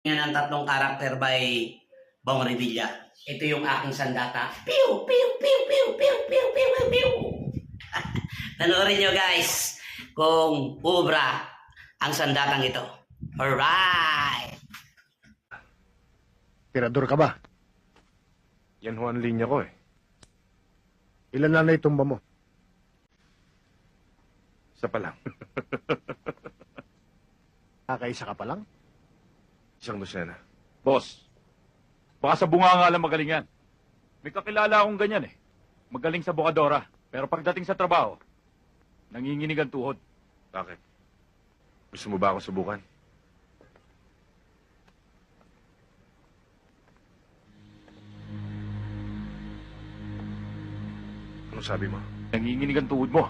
Yan ang tatlong karakter by Bong Revilla. Ito yung aking sandata. Pew! Pew! Pew! Pew! Pew! Pew! Pew! Pew! Pew! Panoorin nyo guys kung ubra ang sandatang ito. Alright! Tirador ka ba? Yan ho ang linya ko eh. Ilan na naitumba mo? Isa pa lang. Kakaisa ka pa lang? Isang dosena. Boss, baka sa bunga nga lang magaling yan. May kakilala akong ganyan eh. Magaling sa bukadora. Pero pagdating sa trabaho, nanginginig ang tuhod. Bakit? Gusto mo ba akong subukan? Anong sabi mo? Nanginginig ang tuhod mo.